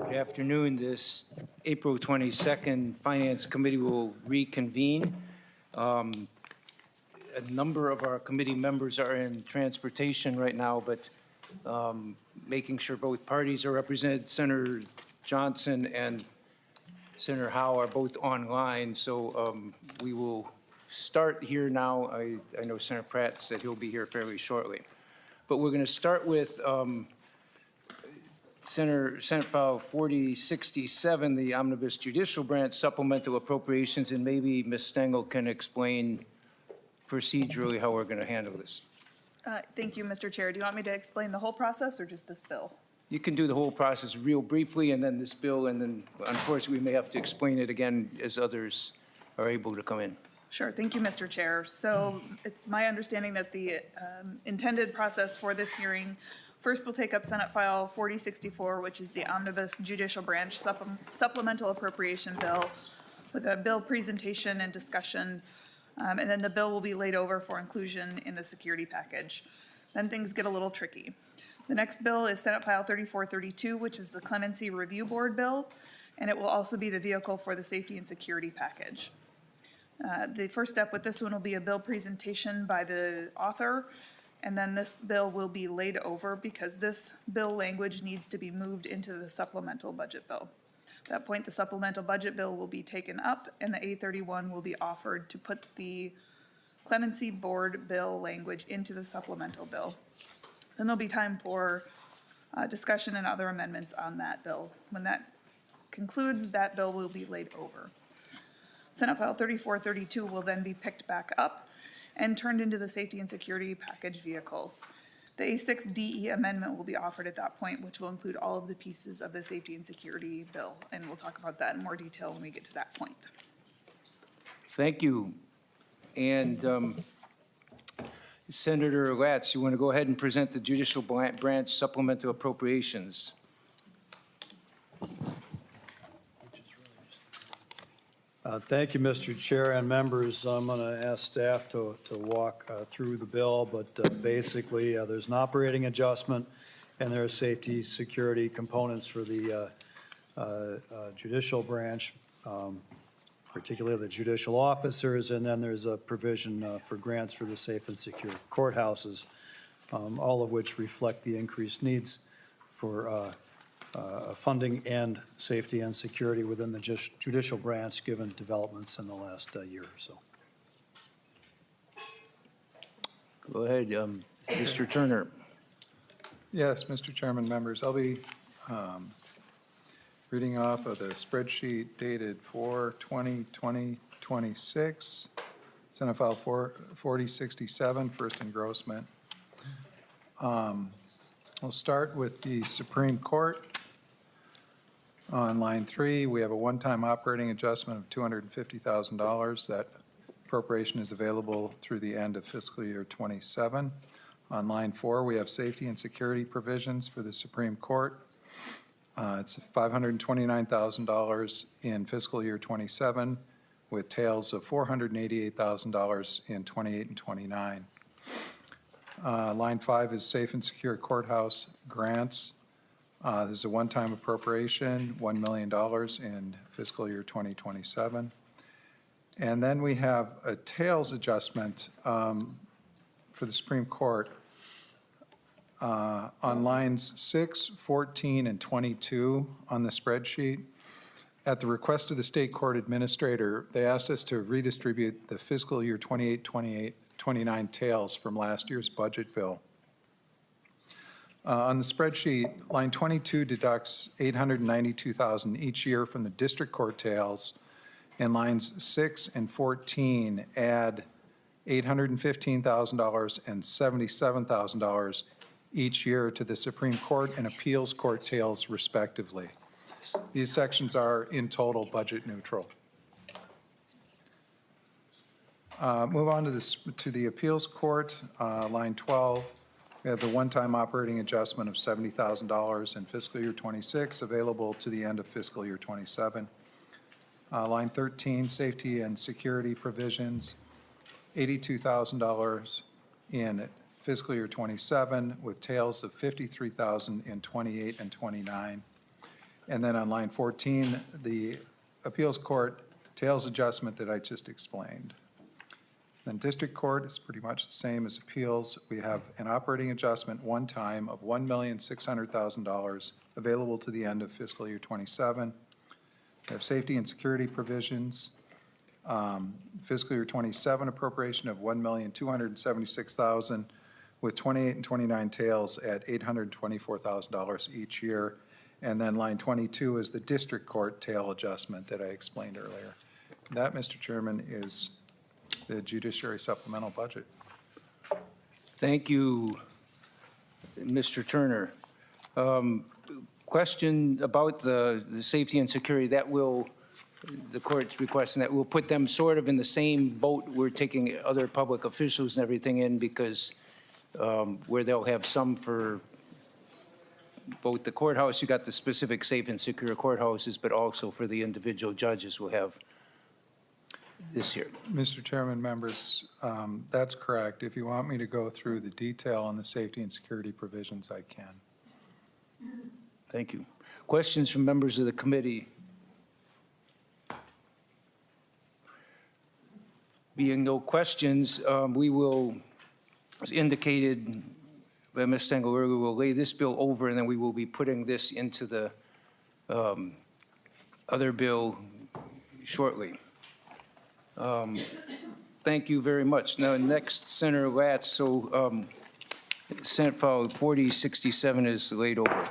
Good afternoon. This April 22nd Finance Committee will reconvene. A number of our committee members are in transportation right now, but making sure both parties are represented. Senator Johnson and Senator Howe are both online, so we will start here now. I know Senator Pratt said he'll be here fairly shortly. But we're going to start with Senate File 4067, the Omnibus Judicial Branch supplemental appropriations, and maybe Ms. Stengel can explain procedurally how we're going to handle this. Thank you, Mr. Chair. Do you want me to explain the whole process or just this bill? You can do the whole process real briefly, and then this bill, and then unfortunately we may have to explain it again as others are able to come in. Sure. Thank you, Mr. Chair. So it's my understanding that the intended process for this hearing, first we'll take up Senate File 4064, which is the Omnibus Judicial Branch supplemental appropriation bill with a bill presentation and discussion, and then the bill will be laid over for inclusion in the security package. Then things get a little tricky. The next bill is Senate File 3432, which is the Clemency Review Board bill, and it will also be the vehicle for the safety and security package. The first step with this one will be a bill presentation by the author, and then this bill will be laid over because this bill language needs to be moved into the supplemental budget bill. At that point, the supplemental budget bill will be taken up, and the A31 will be offered to put the Clemency Board bill language into the supplemental bill. Then there'll be time for discussion and other amendments on that bill. When that concludes, that bill will be laid over. Senate File 3432 will then be picked back up and turned into the safety and security package vehicle. The A6DE amendment will be offered at that point, which will include all of the pieces of the safety and security bill. And we'll talk about that in more detail when we get to that point. Thank you. And Senator Latz, you want to go ahead and present the Judicial Branch supplemental appropriations? Thank you, Mr. Chair and members. I'm going to ask staff to walk through the bill, but basically there's an operating adjustment and there are safety security components for the judicial branch, particularly the judicial officers, and then there's a provision for grants for the safe and secure courthouses, all of which reflect the increased needs for funding and safety and security within the judicial branch given developments in the last year or so. Go ahead, Mr. Turner. Yes, Mr. Chairman, members, I'll be reading off of the spreadsheet dated 4/20/2026, Senate File 4067, first engrossment. We'll start with the Supreme Court. On line 3, we have a one-time operating adjustment of $250,000. That appropriation is available through the end of fiscal year 27. On line 4, we have safety and security provisions for the Supreme Court. It's $529,000 in fiscal year 27, with tails of $488,000 in 28 and 29. Line 5 is safe and secure courthouse grants. This is a one-time appropriation, $1 million in fiscal year 2027. And then we have a tails adjustment for the Supreme Court on lines 6, 14, and 22 on the spreadsheet. At the request of the state court administrator, they asked us to redistribute the fiscal year 29 tails from last year's budget bill. On the spreadsheet, line 22 deducts $892,000 each year from the district court tails, and lines 6 and 14 add $815,000 and $77,000 each year to the Supreme Court and Appeals Court tails respectively. These sections are in total budget neutral. Move on to the Appeals Court, line 12. We have the one-time operating adjustment of $70,000 in fiscal year 26 available to the end of fiscal year 27. Line 13, safety and security provisions. $82,000 in fiscal year '27, with tails of $53,000 in '28 and '29. And then on line 14, the appeals court tails adjustment that I just explained. Then district court is pretty much the same as appeals. We have an operating adjustment one time of $1,600,000 available to the end of fiscal year '27. We have safety and security provisions. Fiscal year '27 appropriation of $1,276,000 with '28 and '29 tails at $824,000 each year. And then line 22 is the district court tail adjustment that I explained earlier. That, Mr. Chairman, is the judiciary supplemental budget. Thank you, Mr. Turner. Question about the safety and security, that will, the court's requesting that we'll put them sort of in the same boat we're taking other public officials and everything in, because where they'll have some for both the courthouse, you got the specific safe and secure courthouses, but also for the individual judges we'll have this year. Mr. Chairman, members, that's correct. If you want me to go through the detail on the safety and security provisions, I can. Thank you. Questions from members of the committee? Being no questions, we will, as indicated by Ms. Stengel earlier, we'll lay this bill over, and then we will be putting this into the other bill shortly. Thank you very much. Now, next, Senator Latz. So Senate File 4067 is laid over.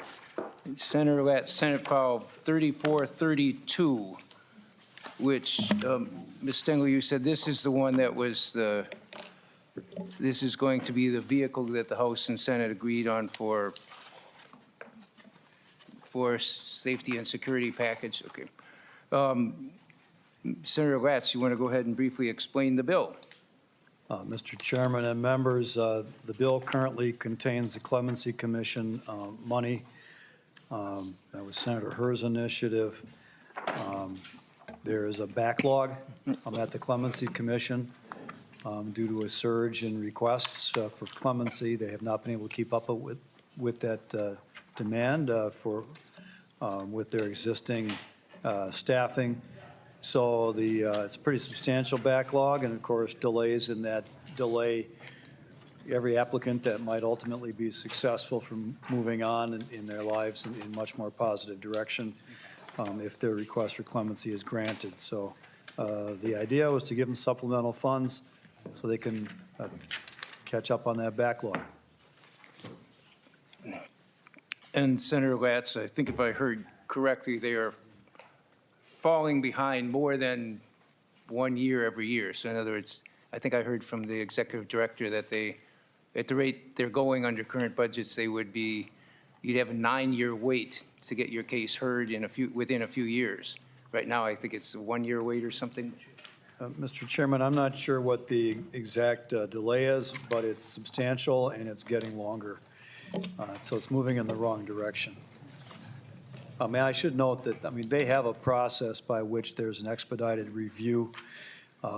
Senator Latz, Senate File 3432, which, Ms. Stengel, you said this is the one that was this is going to be the vehicle that the House and Senate agreed on for safety and security package. Okay. Senator Latz, you want to go ahead and briefly explain the bill? Mr. Chairman and members, the bill currently contains the Clemency Commission money. That was Senator Herr's initiative. There is a backlog at the Clemency Commission due to a surge in requests for clemency. They have not been able to keep up with that demand with their existing staffing. So it's a pretty substantial backlog, and of course, delays in that delay every applicant that might ultimately be successful from moving on in their lives in much more positive direction if their request for clemency is granted. So the idea was to give them supplemental funds so they can catch up on that backlog. And Senator Latz, I think if I heard correctly, they are falling behind more than 1 year every year. So in other words, I think I heard from the executive director that they, at the rate they're going under current budgets, they would be, you'd have a 9-year wait to get your case heard within a few years. Right now, I think it's a 1-year wait or something. Mr. Chairman, I'm not sure what the exact delay is, but it's substantial and it's getting longer. So it's moving in the wrong direction. And I should note that, they have a process by which there's an expedited review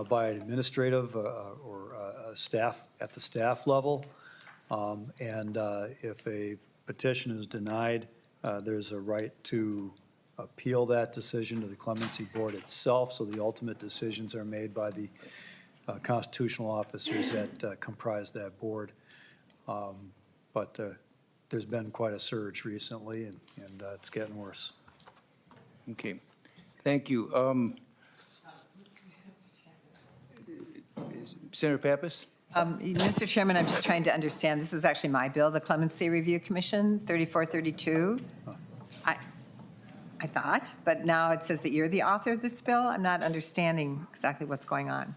by an administrative or staff at the staff level. And if a petition is denied, there's a right to appeal that decision to the clemency board itself. So the ultimate decisions are made by the constitutional officers that comprise that board. But there's been quite a surge recently, and it's getting worse. Okay, thank you. Senator Pappas? Mr. Chairman, I'm just trying to understand, this is actually my bill, the Clemency Review Commission, 3432. I thought, but now it says that you're the author of this bill. I'm not understanding exactly what's going on.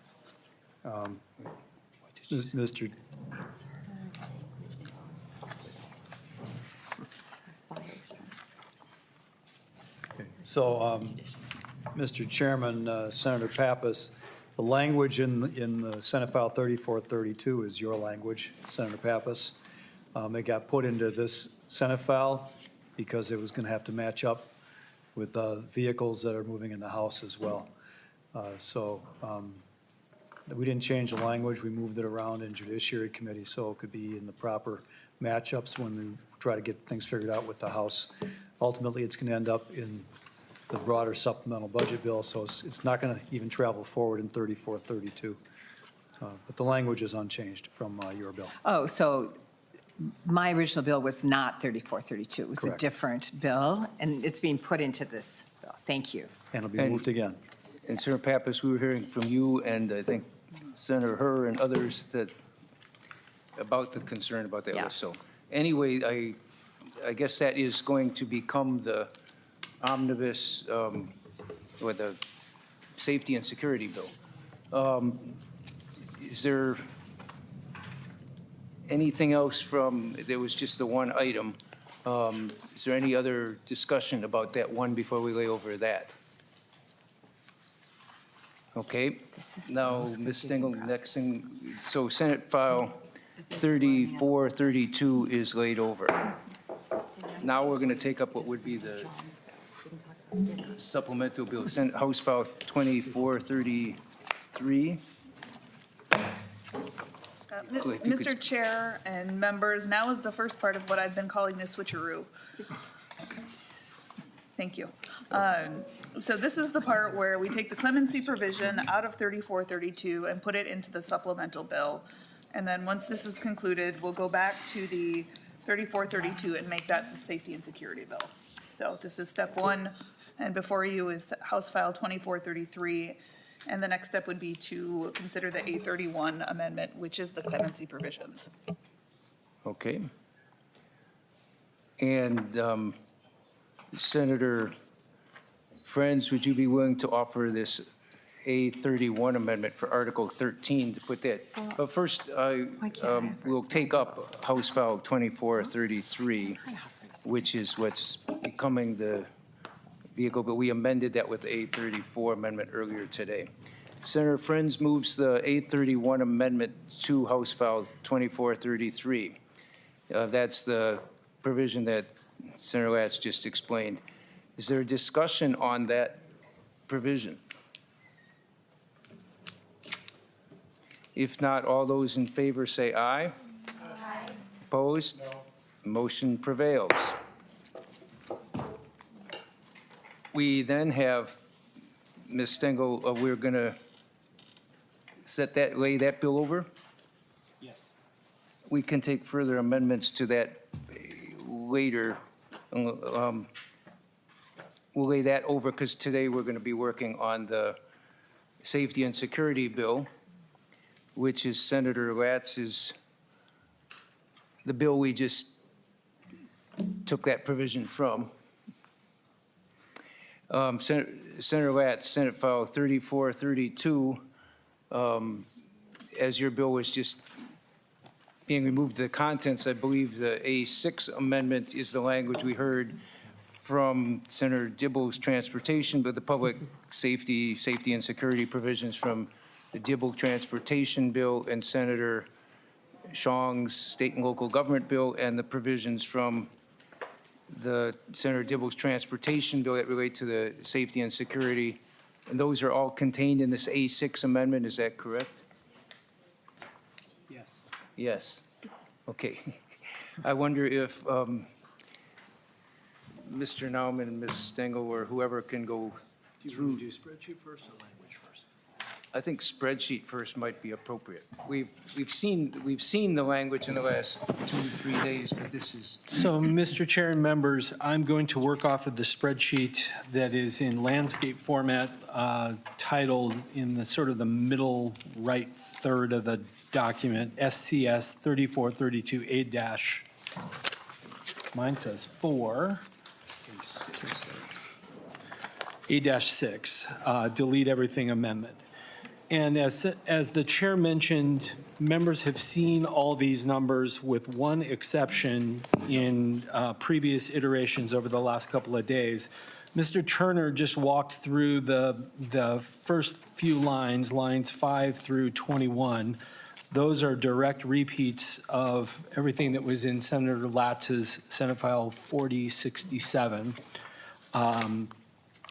Mr. So, Mr. Chairman, Senator Pappas, the language in the Senate File 3432 is your language, Senator Pappas. It got put into this Senate file because it was going to have to match up with vehicles that are moving in the House as well. So We didn't change the language, we moved it around in Judiciary Committee so it could be in the proper matchups when we try to get things figured out with the House. Ultimately, it's going to end up in the broader supplemental budget bill, so it's not going to even travel forward in 3432. But the language is unchanged from your bill. Oh, so my original bill was not 3432. It was a Correct. different bill, and it's being put into this bill. Thank you. And it'll be And- moved again. And Senator Pappas, we were hearing from you and I think Senator Herr and others that, about the concern about that Yeah. list. So anyway, I guess that is going to become the omnibus, or the safety and security bill. Is there anything else from, there was just the one item. Is there any other discussion about that one before we lay over that? Okay, This is the now, most Ms. confusing Stengel, process. next thing, so Senate File 3432 is laid over. Now we're going to take up what would be the supplemental bill, Senate House File 2433. Cool, if you could- Mr. Chair and members, now is the first part of what I've been calling the switcheroo. Thank you. So this is the part where we take the clemency provision out of 3432 and put it into the supplemental bill. And then once this is concluded, we'll go back to the 3432 and make that the safety and security bill. So this is step one, and before you is House File 2433. And the next step would be to consider the 831 amendment, which is the clemency provisions. Okay. And Senator Friends, would you be willing to offer this A31 amendment for Article 13 to put that? But first, we'll take up House File 2433, which is what's becoming the vehicle, but we amended that with the A34 amendment earlier today. Senator Friends moves the A31 amendment to House File 2433. That's the provision that Senator Latz just explained. Is there a discussion on that provision? If not, all those in favor say aye. Aye. Opposed? No. Motion prevails. We then have, Ms. Stengel, we're going to lay that bill over? Yes. We can take further amendments to that later. We'll lay that over because today we're going to be working on the safety and security bill, which is Senator Latz's, the bill we just took that provision from. Senator Latz, Senate File 3432, as your bill was just being removed, the contents, I believe the A6 amendment is the language we heard from Senator Dibble's transportation, but the public safety and security provisions from the Dibble transportation bill and Senator Xiong's state and local government bill, and the provisions from the Senator Dibble's transportation bill that relate to the safety and security. And those are all contained in this A6 amendment, is that correct? Yes. Yes. Okay. I wonder if Mr. Nauman and Ms. Stengel or whoever can go through. Do spreadsheet first or language first? I think spreadsheet first might be appropriate. We've seen the language in the last 2 to 3 days, but this is, So, Mr. Chair and members, I'm going to work off of the spreadsheet that is in landscape format, titled in the sort of the middle right third of the document, SCS 3432A-. Mine says 4. A-6, delete everything amendment. And as the chair mentioned, members have seen all these numbers with one exception in previous iterations over the last couple of days. Mr. Turner just walked through the first few lines, lines 5 through 21. Those are direct repeats of everything that was in Senator Latz's Senate File 4067.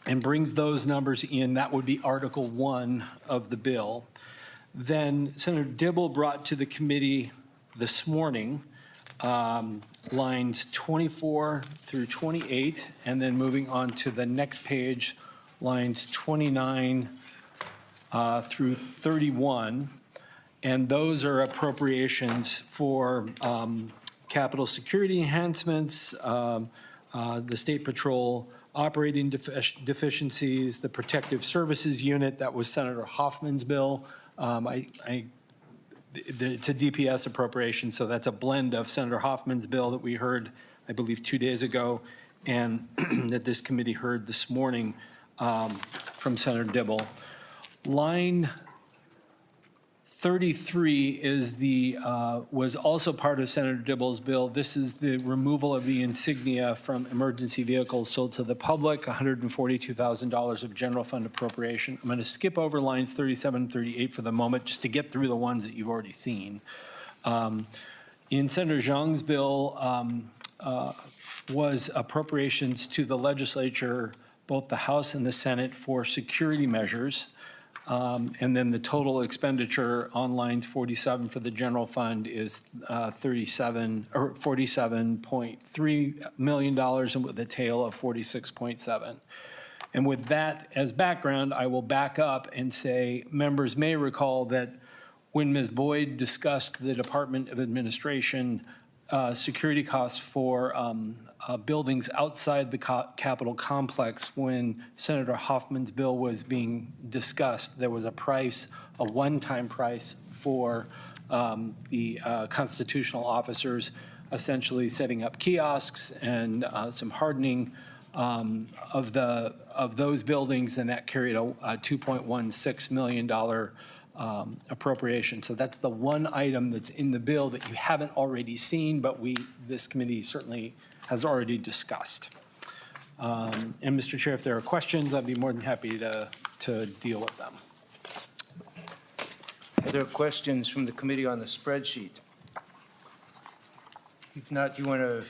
And brings those numbers in. That would be Article 1 of the bill. Then Senator Dibble brought to the committee this morning lines 24 through 28, and then moving on to the next page, lines 29 through 31. And those are appropriations for capital security enhancements, the State Patrol operating deficiencies, the Protective Services Unit, that was Senator Hoffman's bill. It's a DPS appropriation, so that's a blend of Senator Hoffman's bill that we heard, I believe, 2 days ago, and that this committee heard this morning from Senator Dibble. Line 33 is was also part of Senator Dibble's bill. This is the removal of the insignia from emergency vehicles sold to the public, $142,000 of general fund appropriation. I'm going to skip over lines 37 and 38 for the moment, just to get through the ones that you've already seen. In Senator Zhang's bill was appropriations to the legislature, both the House and the Senate, for security measures. And then the total expenditure on lines 47 for the general fund is $47.3 million, and with a tail of 46.7. And with that as background, I will back up and say members may recall that when Ms. Boyd discussed the Department of Administration security costs for buildings outside the Capitol complex, when Senator Hoffman's bill was being discussed, there was a one-time price for the constitutional officers, essentially setting up kiosks and some hardening of those buildings, and that carried a $2.16 million appropriation. So that's the one item that's in the bill that you haven't already seen, but this committee certainly has already discussed. And Mr. Chair, if there are questions, I'd be more than happy to deal with them. Are there questions from the committee on the spreadsheet? If not, Ms.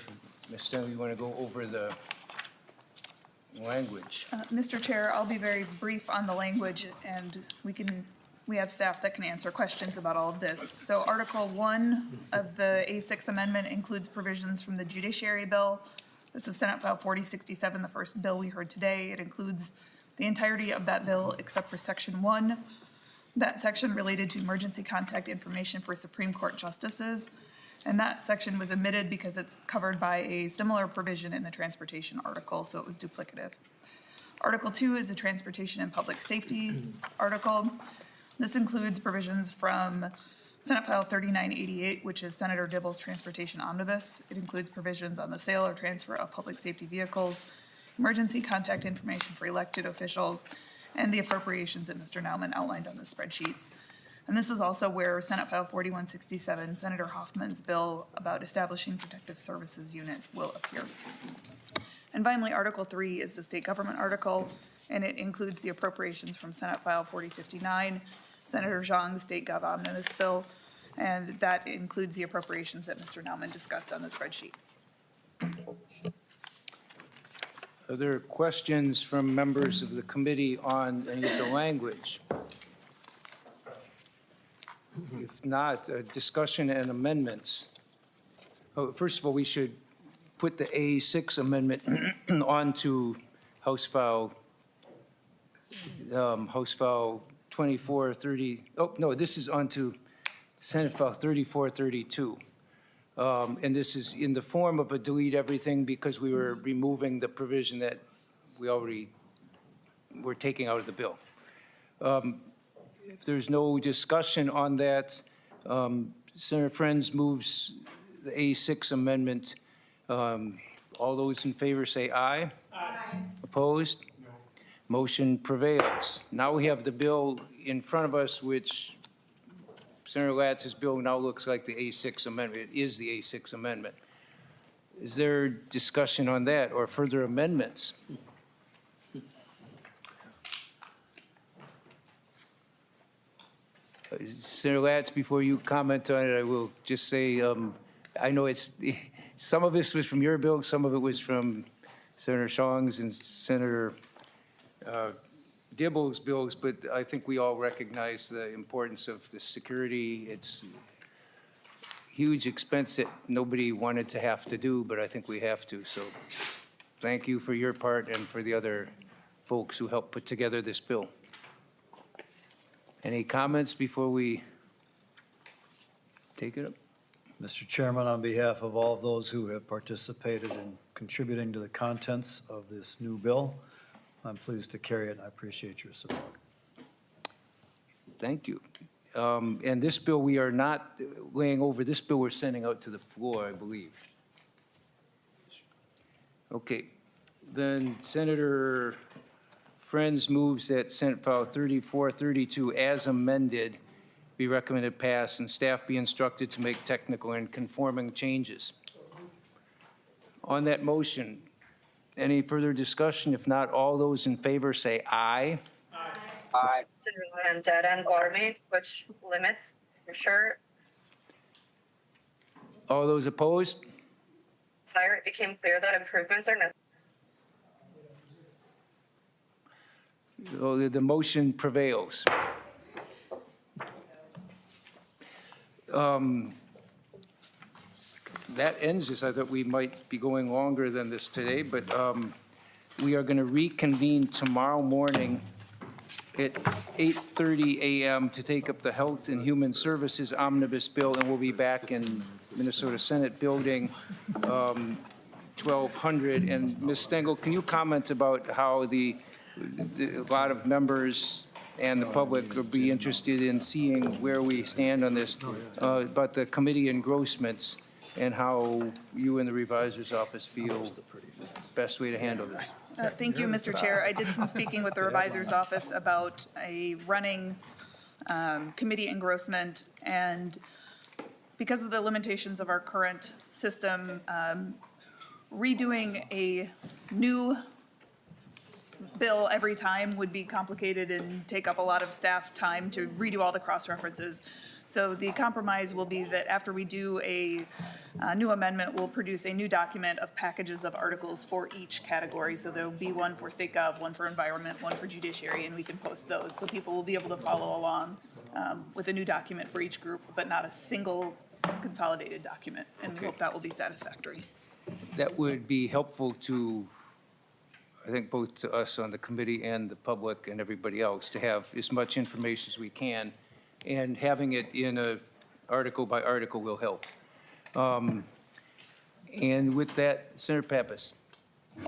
Stanley, you want to go over the language? Mr. Chair, I'll be very brief on the language, and we have staff that can answer questions about all of this. So Article 1 of the A6 amendment includes provisions from the Judiciary Bill. This is Senate File 4067, the first bill we heard today. It includes the entirety of that bill except for Section 1. That section related to emergency contact information for Supreme Court justices. And that section was omitted because it's covered by a similar provision in the transportation article, so it was duplicative. Article 2 is a transportation and public safety article. This includes provisions from Senate File 3988, which is Senator Dibble's Transportation Omnibus. It includes provisions on the sale or transfer of public safety vehicles, emergency contact information for elected officials, and the appropriations that Mr. Nauman outlined on the spreadsheets. And this is also where Senate File 4167, Senator Hoffman's bill about establishing Protective Services Unit, will appear. And finally, Article 3 is the state government article, and it includes the appropriations from Senate File 4059, Senator Zhang's State Gov Omnibus bill, and that includes the appropriations that Mr. Nauman discussed on the spreadsheet. Are there questions from members of the committee on any of the language? If not, discussion and amendments. Oh, first of all, we should put the A6 amendment onto House File 2430. Oh, no, this is onto Senate File 3432. And this is in the form of a delete everything because we were removing the provision that we already were taking out of the bill. If there's no discussion on that, Senator Friends moves the A6 amendment. All those in favor say aye. Aye. Opposed? No. Motion prevails. Now we have the bill in front of us, which Senator Latz's bill now looks like the A6 amendment. It is the A6 amendment. Is there discussion on that or further amendments? Senator Latz, before you comment on it, I will just say, I know some of this was from your bill, some of it was from Senator Zhang's and Senator Dibble's bills, but I think we all recognize the importance of the security. It's huge expense that nobody wanted to have to do, but I think we have to. So thank you for your part and for the other folks who helped put together this bill. Any comments before we take it up? Mr. Chairman, on behalf of all of those who have participated in contributing to the contents of this new bill, I'm pleased to carry it, and I appreciate your support. Thank you. And this bill, we are not laying over. This bill we're sending out to the floor, I believe. Okay. Then Senator Friends moves that Senate File 3432 as amended be recommended pass, and staff be instructed to make technical and conforming changes. On that motion, any further discussion? If not, all those in favor say aye. Aye. And dead end automate, which limits, for sure. All those opposed? Fire, it became clear that improvements are necessary. So the motion prevails. That ends this. I thought we might be going longer than this today, but we are going to reconvene tomorrow morning at 8:30 a.m. to take up the Health and Human Services Omnibus Bill, and we'll be back in Minnesota Senate Building 1200. And Ms. Stengel, can you comment about how a lot of members and the public will be interested in seeing where we stand on this, about the committee engrossments and how you and the revisor's office feel best way to handle this? Thank you, Mr. Chair. I did some speaking with the revisor's office about a running committee engrossment, and because of the limitations of our current system, redoing a new bill every time would be complicated and take up a lot of staff time to redo all the cross-references. So the compromise will be that after we do a new amendment, we'll produce a new document of packages of articles for each category. So there'll be one for state gov, one for environment, one for judiciary, and we can post those. So people will be able to follow along with a new document for each group, but not a single consolidated document. And we hope that will be satisfactory. That would be helpful to, I think, both to us on the committee and the public and everybody else, to have as much information as we can, and having it in a article by article will help. And with that, Senator Pappas.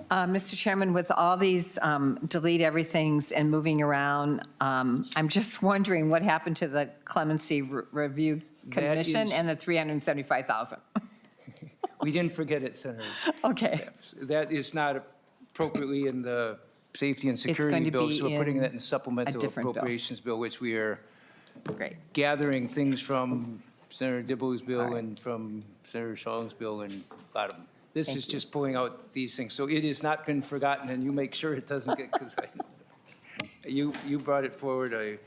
Mr. Chairman, with all these delete everythings and moving around, I'm just wondering what happened to the Clemency Review Commission and the $375,000? We didn't forget it, Senator. Okay. Pappas. That is not appropriately in the safety and going security to bill, be so we're putting in that in supplemental different bill. appropriations bill, which we are Great. gathering things from Senator Dibble's bill All right. and from Senator Shallong's bill and a lot of them. This Thank is you. just pulling out these things. So it has not been forgotten, and you make sure it doesn't get, because you brought it forward. I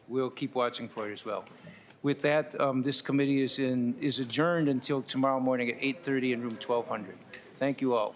will keep watching for it as well. With that, this committee is adjourned until tomorrow morning at 8:30 in room 1200. Thank you all.